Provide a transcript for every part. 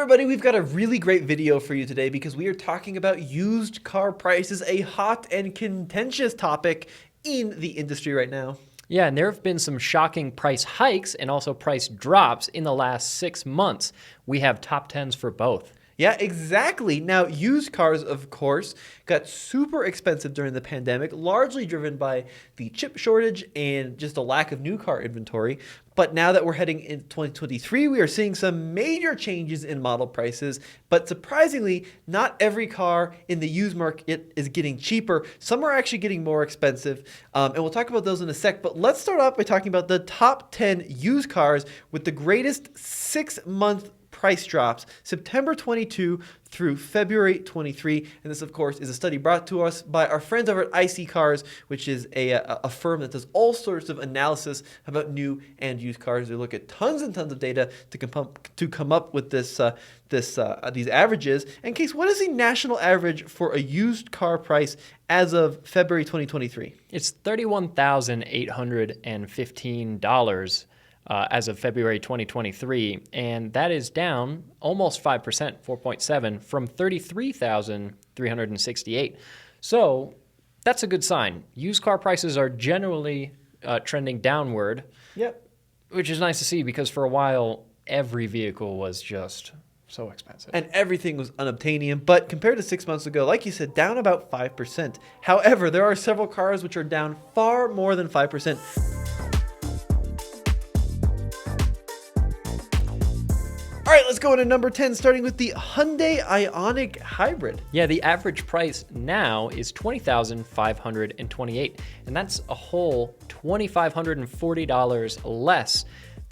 everybody, we've got a really great video for you today because we are talking about used car prices, a hot and contentious topic in the industry right now. Yeah, and there have been some shocking price hikes and also price drops in the last 6 months. We have top 10s for both. Yeah, exactly. Now, used cars, of course, got super expensive during the pandemic, largely driven by the chip shortage and just a lack of new car inventory. But now that we're heading into 2023, we are seeing some major changes in model prices. But surprisingly, not every car in the used market is getting cheaper. Some are actually getting more expensive. And we'll talk about those in a sec. But let's start off by talking about the top 10 used cars with the greatest 6-month price drops, September 22 through February 23. And this, of course, is a study brought to us by our friends over at IC Cars, which is a firm that does all sorts of analysis about new and used cars. They look at tons and tons of data to come up with these averages. And Case, what is the national average for a used car price as of February 2023? It's $31,815. As of February 2023, and that is down almost 5%, 4.7, from $33,368. So that's a good sign. Used car prices are generally trending downward, Yep. which is nice to see because for a while, every vehicle was just so expensive. And everything was unobtainium, but compared to 6 months ago, like you said, down about 5%. However, there are several cars which are down far more than 5%. All right, let's go into number 10, starting with the Hyundai Ioniq Hybrid. Yeah, the average price now is $20,528, and that's a whole $2,540 less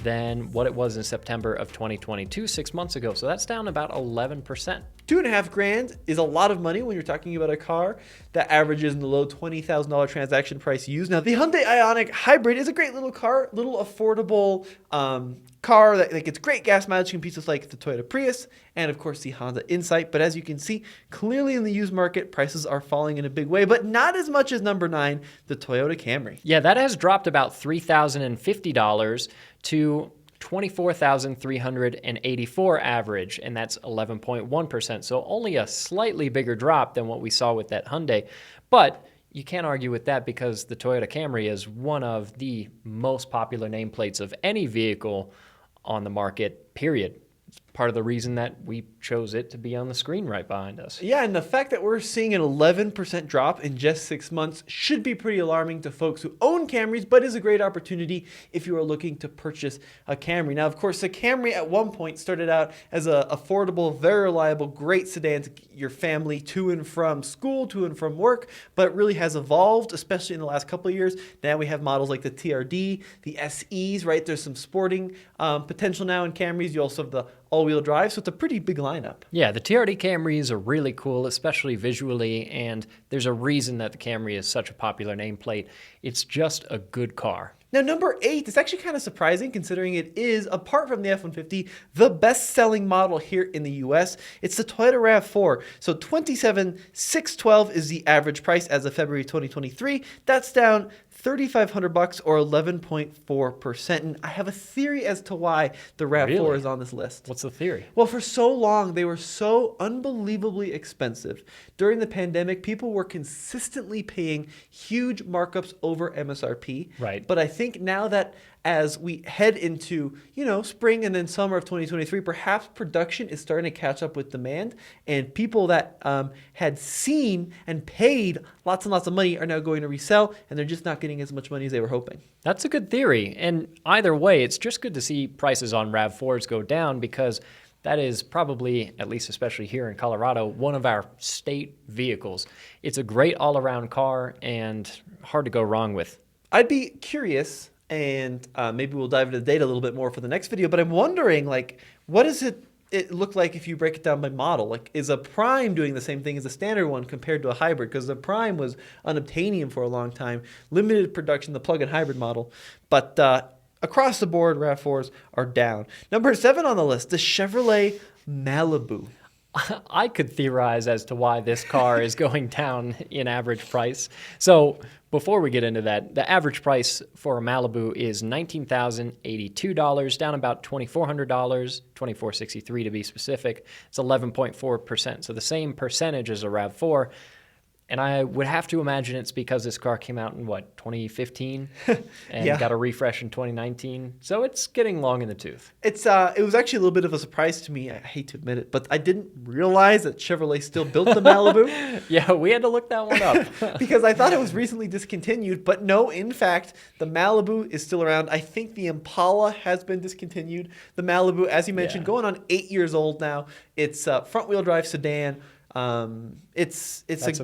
than what it was in September of 2022, 6 months ago. So that's down about 11%. $2,500 is a lot of money when you're talking about a car that averages in the low $20,000 transaction price used. Now, the Hyundai Ioniq Hybrid is a great little car, little affordable car that gets great gas mileage, competes with like the Toyota Prius and of course the Honda Insight. But as you can see, clearly in the used market, prices are falling in a big way, but not as much as number 9, the Toyota Camry. Yeah, that has dropped about $3,050 to $24,384 average, and that's 11.1%. So only a slightly bigger drop than what we saw with that Hyundai. But you can't argue with that because the Toyota Camry is one of the most popular nameplates of any vehicle on the market, period. It's part of the reason that we chose it to be on the screen right behind us. Yeah, and the fact that we're seeing an 11% drop in just 6 months should be pretty alarming to folks who own Camrys, but is a great opportunity if you are looking to purchase a Camry. Now, of course, the Camry at one point started out as an affordable, very reliable, great sedan to get your family to and from school, to and from work, but it really has evolved, especially in the last couple of years. Now we have models like the TRD, the SEs, right? There's some sporting potential now in Camrys. You also have the all-wheel drive, so it's a pretty big lineup. Yeah, the TRD Camrys are really cool, especially visually, and there's a reason that the Camry is such a popular nameplate. It's just a good car. Now, number 8 is actually kind of surprising considering it is, apart from the F-150, the best-selling model here in the US. It's the Toyota RAV4. So $27,612 is the average price as of February 2023. That's down $3,500 or 11.4%. And I have a theory as to why the RAV4 is on this list. What's the theory? Well, for so long, they were so unbelievably expensive. During the pandemic, people were consistently paying huge markups over MSRP. Right. But I think now that as we head into, spring and then summer of 2023, perhaps production is starting to catch up with demand, and people that had seen and paid lots and lots of money are now going to resell, and they're just not getting as much money as they were hoping. That's a good theory. And either way, it's just good to see prices on RAV4s go down because that is probably, at least especially here in Colorado, one of our state vehicles. It's a great all-around car and hard to go wrong with. I'd be curious, and maybe we'll dive into the data a little bit more for the next video, but I'm wondering, what does it look like if you break it down by model? Is a Prime doing the same thing as a standard one compared to a hybrid? Because the Prime was unobtainium for a long time, limited production, the plug-in hybrid model. But across the board, RAV4s are down. Number 7 on the list, the Chevrolet Malibu. I could theorize as to why this car is going down in average price. So Before we get into that, the average price for a Malibu is $19,082, down about $2,400, $2,463 to be specific. It's 11.4%, so the same percentage as a RAV4. And I would have to imagine it's because this car came out in, 2015? And Yeah. got a refresh in 2019. So it's getting long in the tooth. It was actually a little bit of a surprise to me. I hate to admit it, but I didn't realize that Chevrolet still built the Malibu Yeah, we had to look that one up. because I thought it was recently discontinued. But no, in fact, the Malibu is still around. I think the Impala has been discontinued. The Malibu, as you mentioned, Yeah. going on 8 years old now. It's a front-wheel drive sedan. It's a That's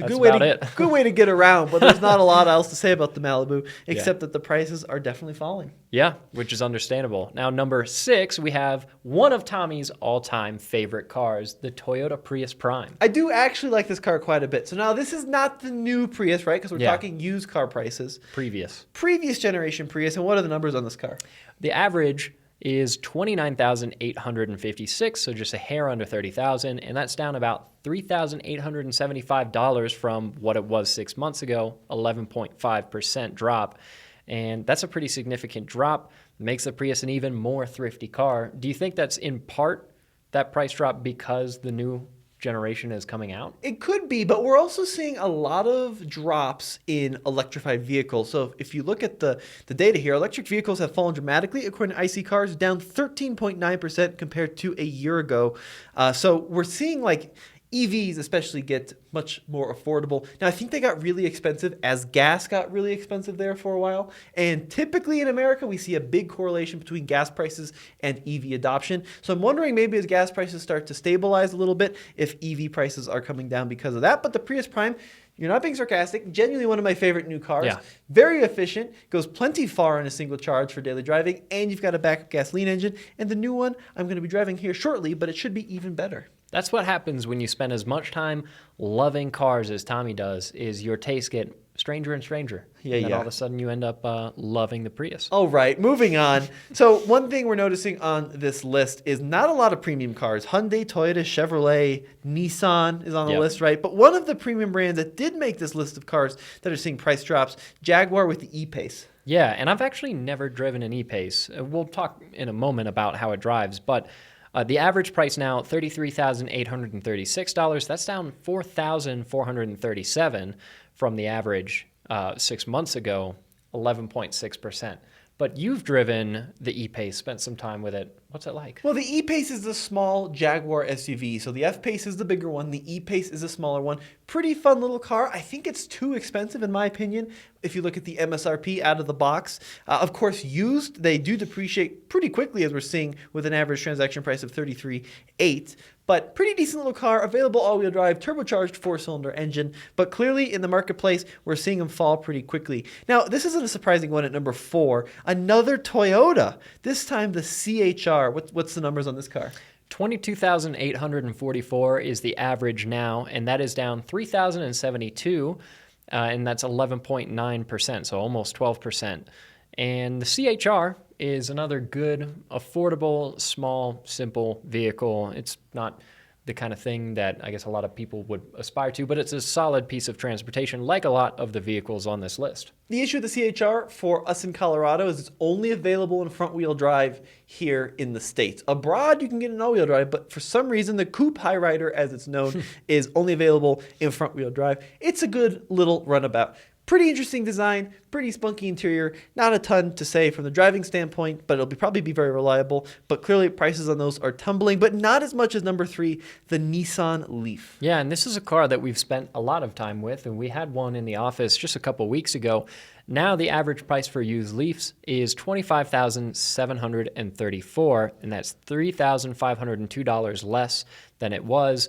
good way about it. good way to get around, but there's not a lot else to say about the Malibu except that the prices are definitely falling. Yeah, which is understandable. Now, number 6, we have one of Tommy's all-time favorite cars, the Toyota Prius Prime. I do actually like this car quite a bit. So now this is not the new Prius, right? Because we're Yeah. talking used car prices. Previous generation Prius, and what are the numbers on this car? The average is $29,856, so just a hair under $30,000, and that's down about $3,875 from what it was 6 months ago, 11.5% drop. And that's a pretty significant drop. Makes the Prius an even more thrifty car. Do you think that's in part that price drop because the new generation is coming out? It could be, but we're also seeing a lot of drops in electrified vehicles. So if you look at the data here, electric vehicles have fallen dramatically, according to IC Cars, down 13.9% compared to a year ago. So we're seeing like EVs especially get much more affordable. Now, I think they got really expensive as gas got really expensive there for a while. And typically in America, we see a big correlation between gas prices and EV adoption. So I'm wondering maybe as gas prices start to stabilize a little bit, if EV prices are coming down because of that. But the Prius Prime, you're not being sarcastic, genuinely one of my favorite new cars. Yeah. Very efficient, goes plenty far on a single charge for daily driving, and you've got a backup gasoline engine. And the new one I'm going to be driving here shortly, but it should be even better. That's what happens when you spend as much time loving cars as Tommy does, is your tastes get stranger and stranger. Yeah, and then yeah. all of a sudden you end up loving the Prius. All right, moving on. So one thing we're noticing on this list is not a lot of premium cars. Hyundai, Toyota, Chevrolet, Nissan is on the Yep. list, right? But one of the premium brands that did make this list of cars that are seeing price drops, Jaguar with the EPace. Yeah, and I've actually never driven an EPace. We'll talk in a moment about how it drives, but the average price now, $33,836. That's down $4,437 from the average 6 months ago, 11.6%. But you've driven the EPace, spent some time with it. What's it like? Well, the EPace is the small Jaguar SUV. So the F-Pace is the bigger one. The EPace is a smaller one. Pretty fun little car. I think it's too expensive in my opinion if you look at the MSRP out of the box. Of course, used, they do depreciate pretty quickly as we're seeing with an average transaction price of $33,800. But pretty decent little car, available all-wheel drive, turbocharged 4-cylinder engine. But clearly in the marketplace, we're seeing them fall pretty quickly. Now, this isn't a surprising one at number 4. Another Toyota, this time the CHR. What's the numbers on this car? 22,844 is the average now, and that is down 3,072, and that's 11.9%, so almost 12%. And the CHR is another good, affordable, small, simple vehicle. It's not the kind of thing that I guess a lot of people would aspire to, but it's a solid piece of transportation like a lot of the vehicles on this list. The issue with the CHR for us in Colorado is it's only available in front-wheel drive here in the States. Abroad, you can get an all-wheel drive, but for some reason, the Coupe High Rider, as it's known, is only available in front-wheel drive. It's a good little runabout. Pretty interesting design, pretty spunky interior. Not a ton to say from the driving standpoint, but it'll probably be very reliable. But clearly prices on those are tumbling, but not as much as number 3, the Nissan Leaf. Yeah, and this is a car that we've spent a lot of time with, and we had one in the office just a couple weeks ago. Now the average price for used Leafs is $25,734, and that's $3,502 less than it was,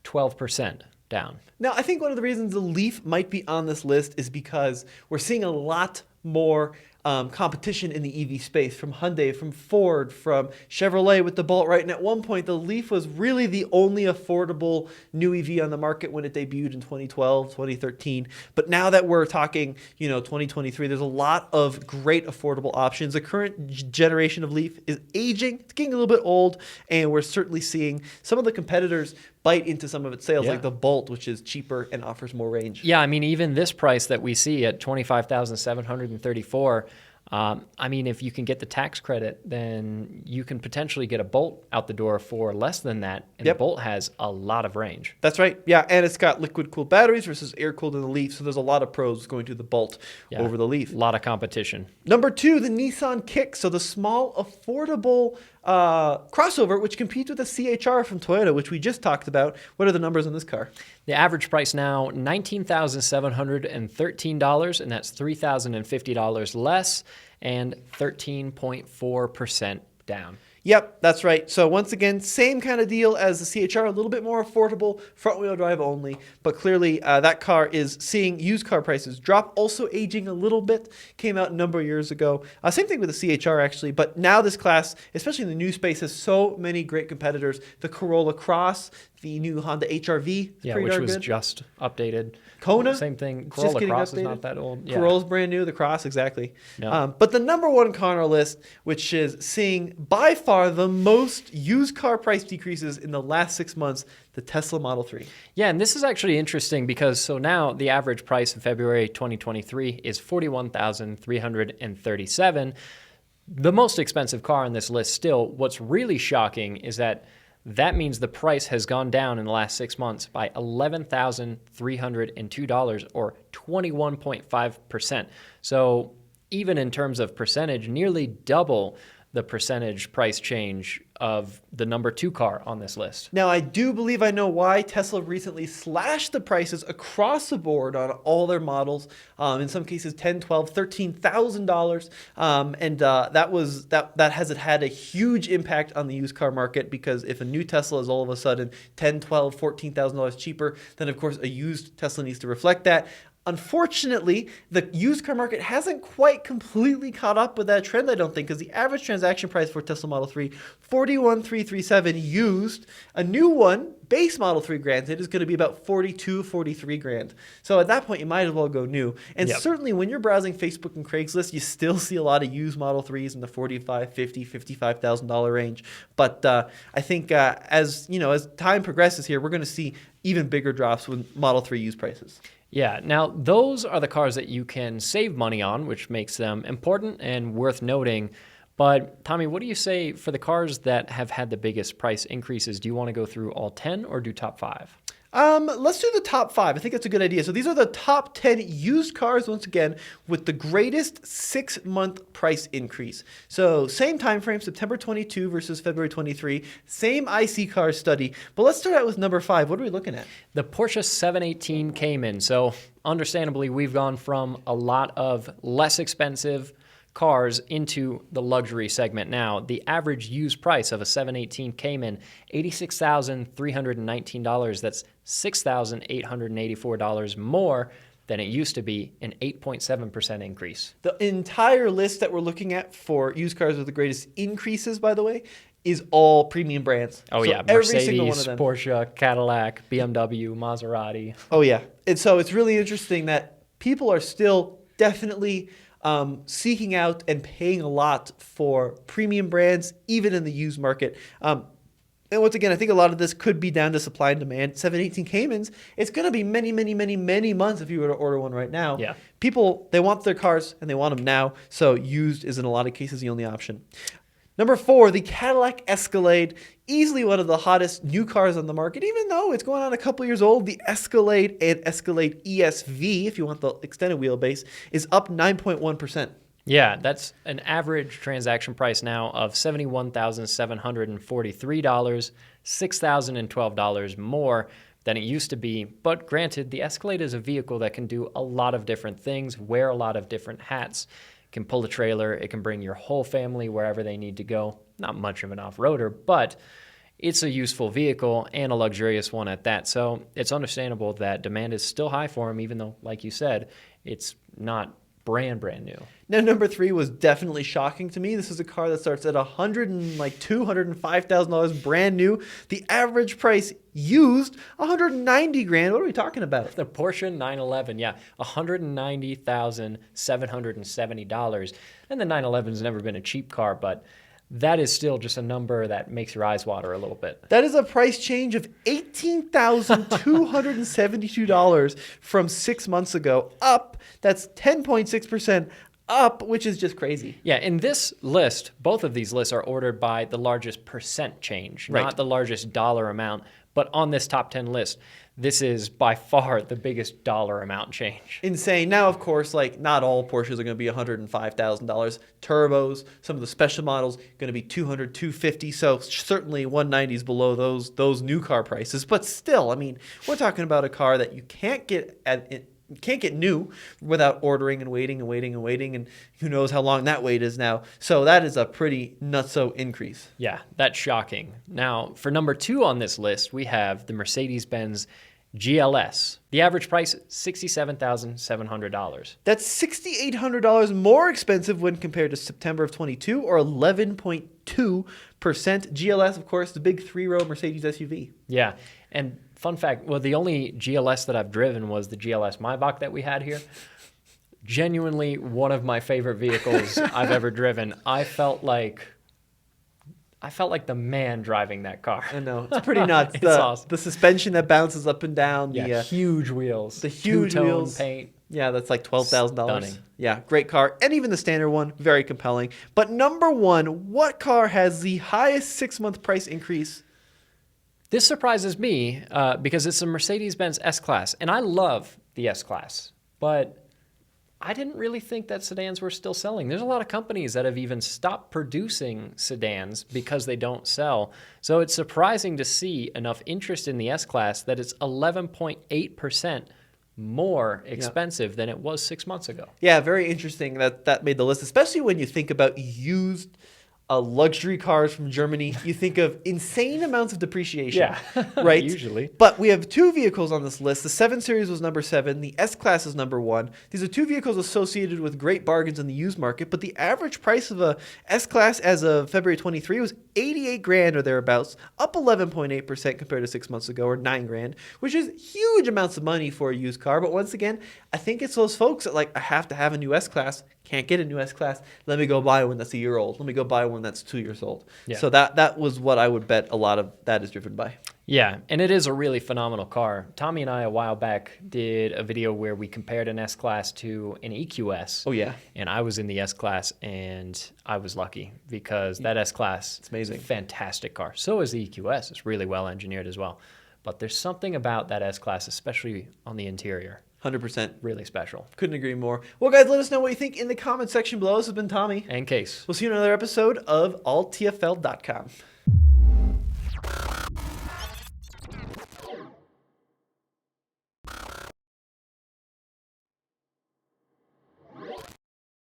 12% down. Now, I think one of the reasons the Leaf might be on this list is because we're seeing a lot more competition in the EV space from Hyundai, from Ford, from Chevrolet with the Bolt, right? And at one point, the Leaf was really the only affordable new EV on the market when it debuted in 2012, 2013. But now that we're talking, 2023, there's a lot of great affordable options. The current generation of Leaf is aging. It's getting a little bit old, and we're certainly seeing some of the competitors bite into some of its sales, Yeah. like the Bolt, which is cheaper and offers more range. Yeah, I mean, even this price that we see at $25,734, I mean, if you can get the tax credit, then you can potentially get a Bolt out the door for less than that, and the Bolt has a lot of range. That's right. Yeah, and it's got liquid-cooled batteries versus air-cooled in the Leaf, so there's a lot of pros going to the Bolt over the Leaf. A lot of competition. Number 2, the Nissan Kick, so the small, affordable crossover, which competes with the CHR from Toyota, which we just talked about. What are the numbers on this car? The average price now, $19,713, and that's $3,050 less and 13.4% down. Yep, that's right. So once again, same kind of deal as the CHR, a little bit more affordable, front-wheel drive only, but clearly that car is seeing used car prices drop, also aging a little bit, came out a number of years ago. Same thing with the CHR actually, but now this class, especially in the new space, has so many great competitors. The Corolla Cross, the new Honda HR-V, which was just updated. Kona, same thing. just Corolla getting Cross updated. is not that old. Yeah. Corolla's brand new. The Cross, exactly. Yeah. But the number one car on our list, which is seeing by far the most used car price decreases in the last 6 months, the Tesla Model 3. Yeah, and this is actually interesting because so now the average price in February 2023 is $41,337. The most expensive car on this list still. What's really shocking is that means the price has gone down in the last 6 months by $11,302 or 21.5%. So even in terms of percentage, nearly double the percentage price change of the number 2 car on this list. Now, I do believe I know why Tesla recently slashed the prices across the board on all their models. In some cases, $10,000, $12,000, $13,000, and that has had a huge impact on the used car market, because if a new Tesla is all of a sudden $10,000, $12,000, $14,000 cheaper, then of course a used Tesla needs to reflect that. Unfortunately, the used car market hasn't quite completely caught up with that trend, I don't think, because the average transaction price for Tesla Model 3, $41,337 used. A new one, base Model 3 granted, is going to be about $42,000, $43,000. So at that point, you might as well go new. And certainly when you're browsing Facebook and Craigslist, you still see a lot of used Model 3s in the $45,000, $50,000, $55,000 range. But I think as time progresses here, we're going to see even bigger drops with Model 3 used prices. Yeah, now those are the cars that you can save money on, which makes them important and worth noting. But Tommy, what do you say for the cars that have had the biggest price increases? Do you want to go through all 10 or do top 5? Let's do the top 5. I think that's a good idea. So these are the top 10 used cars, once again, with the greatest 6-month price increase. So same time frame, September 22 versus February 23. Same IC car study. But let's start out with number 5. What are we looking at? The Porsche 718 Cayman. So understandably, we've gone from a lot of less expensive cars into the luxury segment now. The average used price of a 718 Cayman, $86,319. That's $6,884 more than it used to be, an 8.7% increase. The entire list that we're looking at for used cars with the greatest increases, by the way, is all premium brands. Oh, so yeah. Every Mercedes, single one of them. Porsche, Cadillac, BMW, Maserati. Oh, yeah. And so it's really interesting that people are still definitely seeking out and paying a lot for premium brands, even in the used market. And once again, I think a lot of this could be down to supply and demand. 718 Caymans, it's going to be many, many, many, many months if you were to order one right now. Yeah. People, they want their cars and they want them now. So used is in a lot of cases the only option. Number 4, the Cadillac Escalade, easily one of the hottest new cars on the market, even though it's going on a couple years old. The Escalade and Escalade ESV, if you want the extended wheelbase, is up 9.1%. Yeah, that's an average transaction price now of $71,743, $6,012 more than it used to be. But granted, the Escalade is a vehicle that can do a lot of different things, wear a lot of different hats. It can pull a trailer, it can bring your whole family wherever they need to go. Not much of an off-roader, but it's a useful vehicle and a luxurious one at that. So it's understandable that demand is still high for them, even though, like you said, it's not brand new. Now, number 3 was definitely shocking to me. This is a car that starts at $105,000 brand new. The average price used $190,000. What are we talking about? The Porsche 911, yeah, $190,770. And the 911's never been a cheap car, but that is still just a number that makes your eyes water a little bit. That is a price change of $18,272 from 6 months ago. Up. That's 10.6% up, which is just crazy. Yeah, in this list, both of these lists are ordered by the largest percent change, Right. not the largest dollar amount. But on this top 10 list, this is by far the biggest dollar amount change. Insane. Now, of course, like not all Porsches are going to be $105,000. Turbos, some of the special models, going to be $200,000, $250,000. So certainly 190s below those new car prices. But still, I mean, we're talking about a car that you can't get new without ordering and waiting and waiting and waiting, and who knows how long that wait is now. So that is a pretty nutso increase. Yeah, that's shocking. Now, for number 2 on this list, we have the Mercedes-Benz GLS. The average price, $67,700. That's $6,800 more expensive when compared to September of 22, or 11.2%. GLS, of course, the big 3-row Mercedes SUV. Yeah, and fun fact, well, the only GLS that I've driven was the GLS Maybach that we had here. Genuinely one of my favorite vehicles I've ever driven. I felt like the man driving that car. I know, it's pretty nuts. It's awesome. The suspension that bounces up and down. Yeah, huge wheels. The huge two-tone wheels. paint. Yeah, that's like $12,000. Stunning. Yeah, great car. And even the standard one, very compelling. But number 1, what car has the highest 6-month price increase? This surprises me because it's a Mercedes-Benz S-Class, and I love the S-Class, but I didn't really think that sedans were still selling. There's a lot of companies that have even stopped producing sedans because they don't sell. So it's surprising to see enough interest in the S-Class that it's 11.8% more expensive than it was 6 months ago. Yeah, very interesting that made the list, especially when you think about used luxury cars from Germany. You think of insane amounts of depreciation. Yeah, right? Usually. But we have 2 vehicles on this list. The 7 Series was number 7. The S-Class is number 1. These are 2 vehicles associated with great bargains in the used market, but the average price of a S-Class as of February 23 was $88,000 or thereabouts, up 11.8% compared to 6 months ago, or $9,000, which is huge amounts of money for a used car. But once again, I think it's those folks that I have to have a new S-Class. Can't get a new S-Class. Let me go buy one that's a year old. Let me go buy one that's 2 years old. Yeah. So that was what I would bet a lot of that is driven by. Yeah, and it is a really phenomenal car. Tommy and I a while back did a video where we compared an S-Class to an EQS. Oh, yeah. And I was in the S-Class, and I was lucky because that S-Class It's amazing. is a fantastic car. So is the EQS. It's really well engineered as well. But there's something about that S-Class, especially on the interior, 100%. really special. Couldn't agree more. Well, guys, let us know what you think in the comment section below. This has been Tommy. And Case. We'll see you in another episode of alltfl.com.